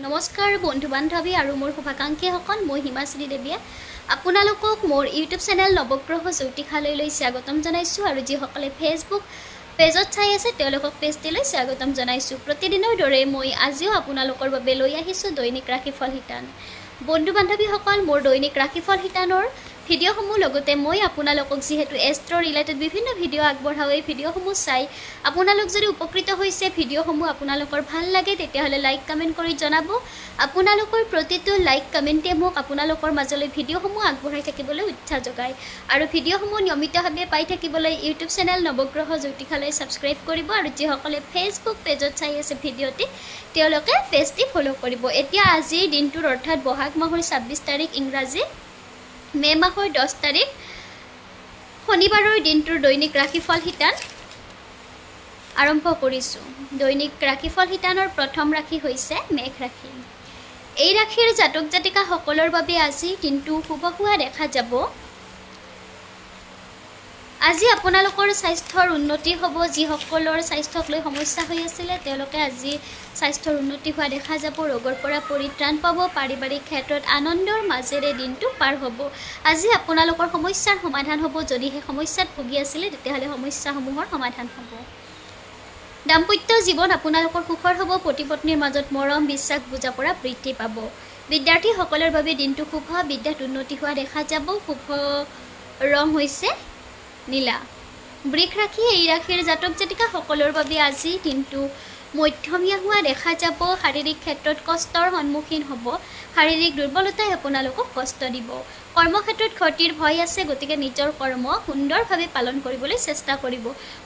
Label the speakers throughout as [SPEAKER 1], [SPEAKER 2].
[SPEAKER 1] নমস্কাৰ বন্ধু বান্ধৱী আৰু মোৰ শুভাকাংক্ষীসকল মই হিমাশ্ৰী দেৱীয়ে আপোনালোকক মোৰ ইউটিউব চেনেল নৱগ্ৰহ জ্যোতিষালয়লৈ স্বাগতম জনাইছোঁ আৰু যিসকলে ফেচবুক পেজত চাই আছে তেওঁলোকক পেজটিলৈ স্বাগতম জনাইছোঁ। প্ৰতিদিনৰ দৰে মই আজিও আপোনালোকৰ বাবে লৈ আহিছোঁ দৈনিক ৰাশিফল শিতান। বন্ধু বান্ধৱীসকল মোৰ দৈনিক ৰাশিফল শিতানৰ ভিডিঅ'সমূহ লগতে মই আপোনালোকক যিহেতু এষ্ট্ৰ ৰিলেটেড বিভিন্ন ভিডিঅ' আগবঢ়াওঁ এই ভিডিঅ'সমূহ চাই আপোনালোক যদি উপকৃত হৈছে ভিডিঅ'সমূহ আপোনালোকৰ ভাল লাগে তেতিয়াহ'লে লাইক কমেণ্ট কৰি জনাব। আপোনালোকৰ প্ৰতিটো লাইক কমেণ্টে মোক আপোনালোকৰ মাজলৈ ভিডিঅ'সমূহ আগবঢ়াই থাকিবলৈ উৎসাহ যোগায় আৰু ভিডিঅ'সমূহ নিয়মিতভাৱে পাই থাকিবলৈ ইউটিউব চেনেল নৱগ্ৰহ জ্যোতিষালয় ছাবস্ক্ৰাইব কৰিব আৰু যিসকলে ফেচবুক পেজত চাই আছে ভিডিঅ'টি তেওঁলোকে পেজটি ফ'ল' কৰিব। এতিয়া আজিৰ দিনটোৰ অৰ্থাৎ বহাগ মাহৰ 26 তাৰিখ ইংৰাজী মে মাহৰ 10 তাৰিখ শনিবাৰৰ দিনটোৰ দৈনিক ৰাশিফল শিতান আৰম্ভ কৰিছোঁ। দৈনিক ৰাশিফল শিতানৰ প্ৰথম ৰাশি হৈছে মেঘ ৰাশি। এই ৰাশিৰ জাতক জাতিকাসকলৰ বাবে আজি দিনটো শুভ হোৱা দেখা যাব। আজি আপোনালোকৰ স্বাস্থ্যৰ উন্নতি হ'ব। যিসকলৰ স্বাস্থ্যক লৈ সমস্যা হৈ আছিলে তেওঁলোকে আজি স্বাস্থ্যৰ উন্নতি হোৱা দেখা যাব। ৰোগৰ পৰা পৰিত্ৰাণ পাব। পাৰিবাৰিক ক্ষেত্ৰত আনন্দৰ মাজেৰে দিনটো পাৰ হ'ব। আজি আপোনালোকৰ সমস্যাৰ সমাধান হ'ব। যদিহে সমস্যাত ভুগি আছিলে তেতিয়াহ'লে সমস্যাসমূহৰ সমাধান হ'ব। দাম্পত্য জীৱন আপোনালোকৰ সুখৰ হ'ব। পতি পত্নীৰ মাজত মৰম বিশ্বাস বুজাপৰা বৃদ্ধি পাব। বিদ্যাৰ্থীসকলৰ বাবে দিনটো শুভ। বিদ্যাত উন্নতি হোৱা দেখা যাব। শুভ ৰং হৈছে নীলা। বৃষ ৰাশি। এই ৰাশিৰ জাতক জাতিকাসকলৰ বাবে আজি দিনটো মধ্যমীয়া হোৱা দেখা যাব। শাৰীৰিক ক্ষেত্ৰত কষ্টৰ সন্মুখীন হ'ব। শাৰীৰিক দুৰ্বলতাই আপোনালোকক কষ্ট দিব। কৰ্মক্ষেত্ৰত ক্ষতিৰ ভয় আছে গতিকে নিজৰ কৰ্ম সুন্দৰভাৱে পালন কৰিবলৈ চেষ্টা কৰিব।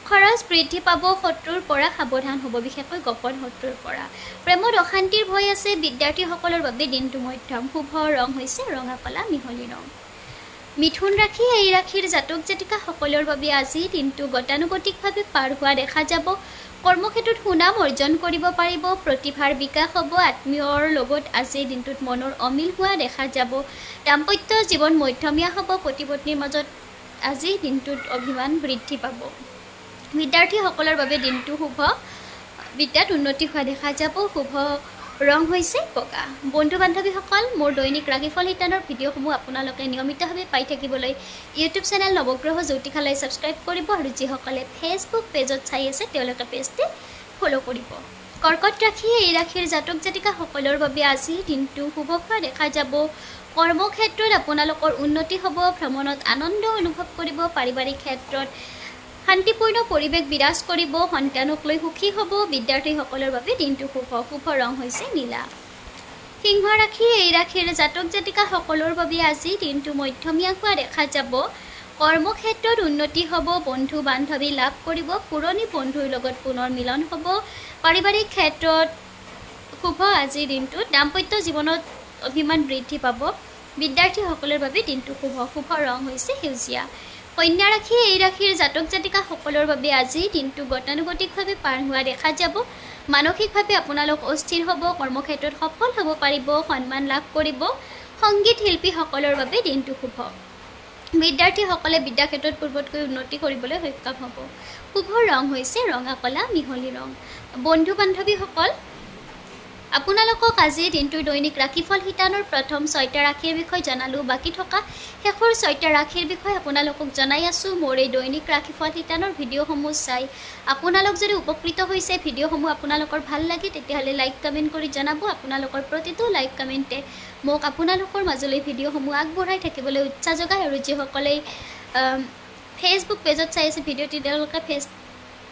[SPEAKER 1] খৰচ বৃদ্ধি পাব। শত্ৰুৰ পৰা সাৱধান হ'ব, বিশেষকৈ গোপন শত্ৰুৰ পৰা। প্ৰেমত অশান্তিৰ ভয় আছে। বিদ্যাৰ্থীসকলৰ বাবে দিনটো মধ্যম। শুভ ৰং হৈছে ৰঙা কলা মিহলি ৰং। মিথুন ৰাশি। এই ৰাশিৰ জাতক জাতিকাসকলৰ বাবে আজি দিনটো গতানুগতিকভাৱে পাৰ হোৱা দেখা যাব। কৰ্মক্ষেত্ৰত সুনাম অৰ্জন কৰিব পাৰিব। প্ৰতিভাৰ বিকাশ হ'ব। আত্মীয়ৰ লগত আজিৰ দিনটোত মনৰ অমিল হোৱা দেখা যাব। দাম্পত্য জীৱন মধ্যমীয়া হ'ব। পতি পত্নীৰ মাজত আজিৰ দিনটোত অভিমান বৃদ্ধি পাব। বিদ্যাৰ্থীসকলৰ বাবে দিনটো শুভ। বিদ্যাত উন্নতি হোৱা দেখা যাব। শুভ ৰং হৈছে বগা। বন্ধু বান্ধৱীসকল মোৰ দৈনিক ৰাশিফল শিতানৰ ভিডিঅ'সমূহ আপোনালোকে নিয়মিতভাৱে পাই থাকিবলৈ ইউটিউব চেনেল নৱগ্ৰহ জ্যোতিষালয় ছাবস্ক্ৰাইব কৰিব আৰু যিসকলে ফেচবুক পেজত চাই আছে তেওঁলোকে পেজটি ফ'ল' কৰিব। কৰ্কট ৰাশি। এই ৰাশিৰ জাতক জাতিকাসকলৰ বাবে আজি দিনটো শুভ হোৱা দেখা যাব। কৰ্মক্ষেত্ৰত আপোনালোকৰ উন্নতি হ'ব। ভ্ৰমণত আনন্দ অনুভৱ কৰিব। পাৰিবাৰিক ক্ষেত্ৰত শান্তিপূৰ্ণ পৰিৱেশ বিৰাজ কৰিব। সন্তানক লৈ সুখী হ'ব। বিদ্যাৰ্থীসকলৰ বাবে দিনটো শুভ। শুভ ৰং হৈছে নীলা। সিংহ ৰাশি। এই ৰাশিৰ জাতক জাতিকাসকলৰ বাবে আজি দিনটো মধ্যমীয়া হোৱা দেখা যাব। কৰ্মক্ষেত্ৰত উন্নতি হ'ব। বন্ধু বান্ধৱী লাভ কৰিব। পুৰণি বন্ধুৰ লগত পুনৰ মিলন হ'ব। পাৰিবাৰিক ক্ষেত্ৰত শুভ আজিৰ দিনটোত। দাম্পত্য জীৱনত অভিমান বৃদ্ধি পাব। বিদ্যাৰ্থীসকলৰ বাবে দিনটো শুভ। শুভ ৰং হৈছে সেউজীয়া। কন্যা ৰাশি। এই ৰাশিৰ জাতক জাতিকাসকলৰ বাবে আজি দিনটো গতানুগতিকভাৱে পাৰ হোৱা দেখা যাব। মানসিকভাৱে আপোনালোক অস্থিৰ হ'ব। কৰ্মক্ষেত্ৰত সফল হ'ব পাৰিব। সন্মান লাভ কৰিব। সংগীত শিল্পীসকলৰ বাবে দিনটো শুভ। বিদ্যাৰ্থীসকলে বিদ্যাক্ষেত্ৰত পূৰ্বতকৈ উন্নতি কৰিবলৈ সক্ষম হ'ব। শুভ ৰং হৈছে ৰঙা কলা মিহলি ৰং। বন্ধু বান্ধৱীসকল আপোনালোকক আজি দিনটোৰ দৈনিক ৰাশিফল শিতানৰ প্ৰথম 6টা ৰাশিৰ বিষয়ে জনালোঁ। বাকী থকা শেষৰ 6টা ৰাশিৰ বিষয়ে আপোনালোকক জনাই আছোঁ। মোৰ এই দৈনিক ৰাশিফল শিতানৰ ভিডিঅ'সমূহ চাই আপোনালোক যদি উপকৃত হৈছে ভিডিঅ'সমূহ আপোনালোকৰ ভাল লাগে তেতিয়াহ'লে লাইক কমেণ্ট কৰি জনাব। আপোনালোকৰ প্ৰতিটো লাইক কমেণ্টে মোক আপোনালোকৰ মাজলৈ ভিডিঅ'সমূহ আগবঢ়াই থাকিবলৈ উৎসাহ যোগায় আৰু যিসকলে ফেচবুক পেজত চাই আছে ভিডিঅ'টি তেওঁলোকে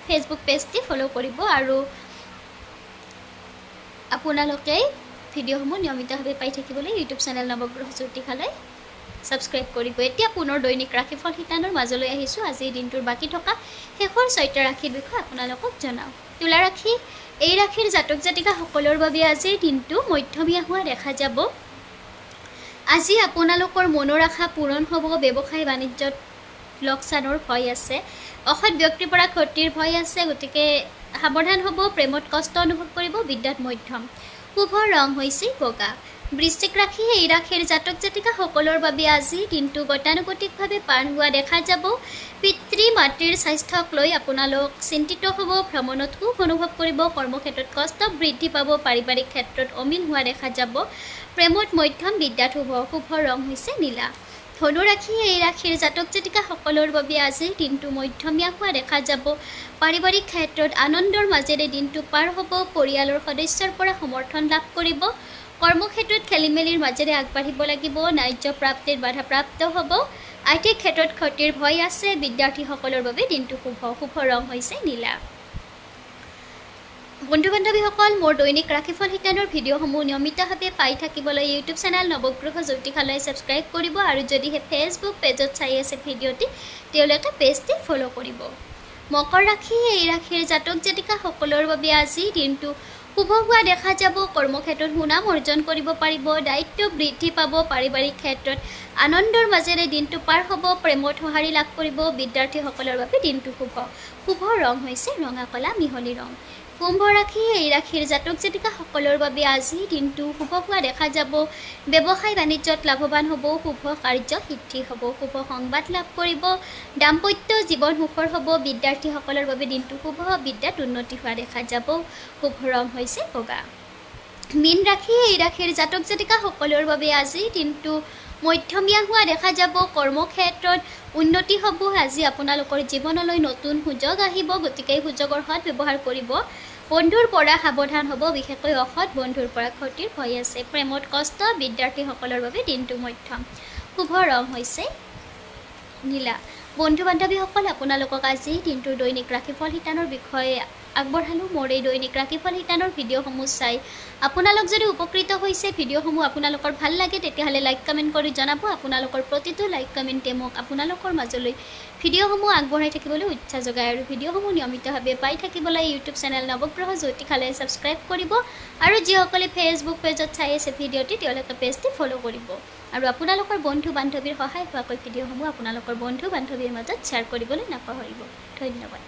[SPEAKER 1] ফেচবুক পেজটি ফ'ল' কৰিব আৰু আপোনালোকে ভিডিঅ'সমূহ নিয়মিতভাৱে পাই থাকিবলৈ ইউটিউব চেনেল নৱগ্ৰহ জ্যোতিষালয় ছাবস্ক্ৰাইব কৰিব। এতিয়া পুনৰ দৈনিক ৰাশিফল শিতানৰ মাজলৈ আহিছোঁ। আজিৰ দিনটোৰ বাকী থকা শেষৰ 6টা ৰাশিৰ বিষয়ে আপোনালোকক জনাওঁ। তুলা ৰাশি। এই ৰাশিৰ জাতক জাতিকাসকলৰ বাবে আজিৰ দিনটো মধ্যমীয়া হোৱা দেখা যাব। আজি আপোনালোকৰ মনৰ আশা পূৰণ হ'ব। ব্যৱসায় বাণিজ্যত লোকচানৰ ভয় আছে। অসৎ ব্যক্তিৰ পৰা ক্ষতিৰ ভয় আছে গতিকে সাৱধান হ'ব। প্ৰেমত কষ্ট অনুভৱ কৰিব। বিদ্যাত মধ্যম। শুভ ৰং হৈছে বগা। বৃশ্চিক ৰাশি এই ৰাশিৰ জাতক জাতিকাসকলৰ বাবে আজি দিনটো গতানুগতিকভাৱে পাৰ হোৱা দেখা যাব। পিতৃ মাতৃৰ স্বাস্থ্যক লৈ আপোনালোক চিন্তিত হ'ব, ভ্ৰমণত সুখ অনুভৱ কৰিব, কৰ্মক্ষেত্ৰত কষ্ট বৃদ্ধি পাব, পাৰিবাৰিক ক্ষেত্ৰত অমিল হোৱা দেখা যাব। প্ৰেমত মধ্যম, বিদ্যাত শুভ, শুভ ৰং হৈছে নীলা। ধনু ৰাশি এই ৰাশিৰ জাতক জাতিকাসকলৰ বাবে আজি দিনটো মধ্যমীয়া হোৱা দেখা যাব। পাৰিবাৰিক ক্ষেত্ৰত আনন্দৰ মাজেৰে দিনটো পাৰ হ'ব, পৰিয়ালৰ সদস্যৰ পৰা সমৰ্থন লাভ কৰিব। কৰ্মক্ষেত্ৰত খেলিমেলিৰ মাজেৰে আগবাঢ়িব লাগিব, ন্যায্য প্ৰাপ্তিৰ বাধা প্ৰাপ্ত হ'ব। আৰ্থিক ক্ষেত্ৰত ক্ষতিৰ ভয় আছে। বিদ্যাৰ্থীসকলৰ বাবে দিনটো শুভ, শুভ ৰং হৈছে নীলা। বন্ধু বান্ধৱীসকল, মোৰ দৈনিক ৰাশিফল শিতানৰ ভিডিঅ'সমূহ নিয়মিতভাৱে পাই থাকিবলৈ ইউটিউব চেনেল নৱগ্ৰহ জ্যোতিষালয় ছাবস্ক্ৰাইব কৰিব আৰু যদিহে ফেচবুক পেজত চাই আছে ভিডিঅ'টি তেওঁলোকে পেজটি ফ'ল' কৰিব। মকৰ ৰাশি এই ৰাশিৰ জাতক জাতিকাসকলৰ বাবে আজি দিনটো শুভ হোৱা দেখা যাব। কৰ্মক্ষেত্ৰত সুনাম অৰ্জন কৰিব পাৰিব, দায়িত্ব বৃদ্ধি পাব, পাৰিবাৰিক ক্ষেত্ৰত আনন্দৰ মাজেৰে দিনটো পাৰ হ'ব, প্ৰেমত সঁহাৰি লাভ কৰিব। বিদ্যাৰ্থীসকলৰ বাবে দিনটো শুভ, শুভ ৰং হৈছে ৰঙা কলা মিহলি ৰং। কুম্ভ ৰাশি এই ৰাশিৰ জাতক জাতিকাসকলৰ বাবে আজি দিনটো শুভ হোৱা দেখা যাব। ব্যৱসায় বাণিজ্যত লাভৱান হ'ব, শুভ কাৰ্য সিদ্ধি হ'ব, শুভ সংবাদ লাভ কৰিব। দাম্পত্য জীৱন সুখৰ হ'ব। বিদ্যাৰ্থীসকলৰ বাবে দিনটো শুভ, বিদ্যাত উন্নতি হোৱা দেখা যাব। শুভ ৰং হৈছে বগা। মীন ৰাশি এই ৰাশিৰ জাতক জাতিকাসকলৰ বাবে আজি দিনটো মধ্যমীয়া হোৱা দেখা যাব। কৰ্মক্ষেত্ৰত উন্নতি হ'ব। আজি আপোনালোকৰ জীৱনলৈ নতুন সুযোগ আহিব, গতিকে এই সুযোগৰ সৎ ব্যৱহাৰ কৰিব। বন্ধুৰ পৰা সাৱধান হ'ব, বিশেষকৈ অসৎ বন্ধুৰ পৰা ক্ষতিৰ ভয় আছে। প্ৰেমত কষ্ট। বিদ্যাৰ্থীসকলৰ বাবে দিনটো মধ্যম, শুভ ৰং হৈছে নীলা। বন্ধু বান্ধৱীসকল, আপোনালোকক আজি দিনটোৰ দৈনিক ৰাশিফল শিতানৰ বিষয়ে আগবঢ়ালোঁ। মোৰ এই দৈনিক ৰাশিফল শিতানৰ ভিডিঅ'সমূহ চাই আপোনালোক যদি উপকৃত হৈছে, ভিডিঅ'সমূহ আপোনালোকৰ ভাল লাগে, তেতিয়াহ'লে লাইক কমেণ্ট কৰি জনাব। আপোনালোকৰ প্ৰতিটো লাইক কমেণ্টে মোক আপোনালোকৰ মাজলৈ ভিডিঅ'সমূহ আগবঢ়াই থাকিবলৈ উৎসাহ যোগায় আৰু ভিডিঅ'সমূহ নিয়মিতভাৱে পাই থাকিবলৈ ইউটিউব চেনেল নৱগ্ৰহ জ্যোতিষালয় ছাবস্ক্ৰাইব কৰিব আৰু যিসকলে ফেচবুক পেজত চাই আছে ভিডিঅ'টি তেওঁলোকে পেজটি ফ'ল' কৰিব আৰু আপোনালোকৰ বন্ধু বান্ধৱীৰ সহায় হোৱাকৈ ভিডিঅ'সমূহ আপোনালোকৰ বন্ধু বান্ধৱীৰ মাজত শ্বেয়াৰ কৰিবলৈ নাপাহৰিব। ধন্যবাদ।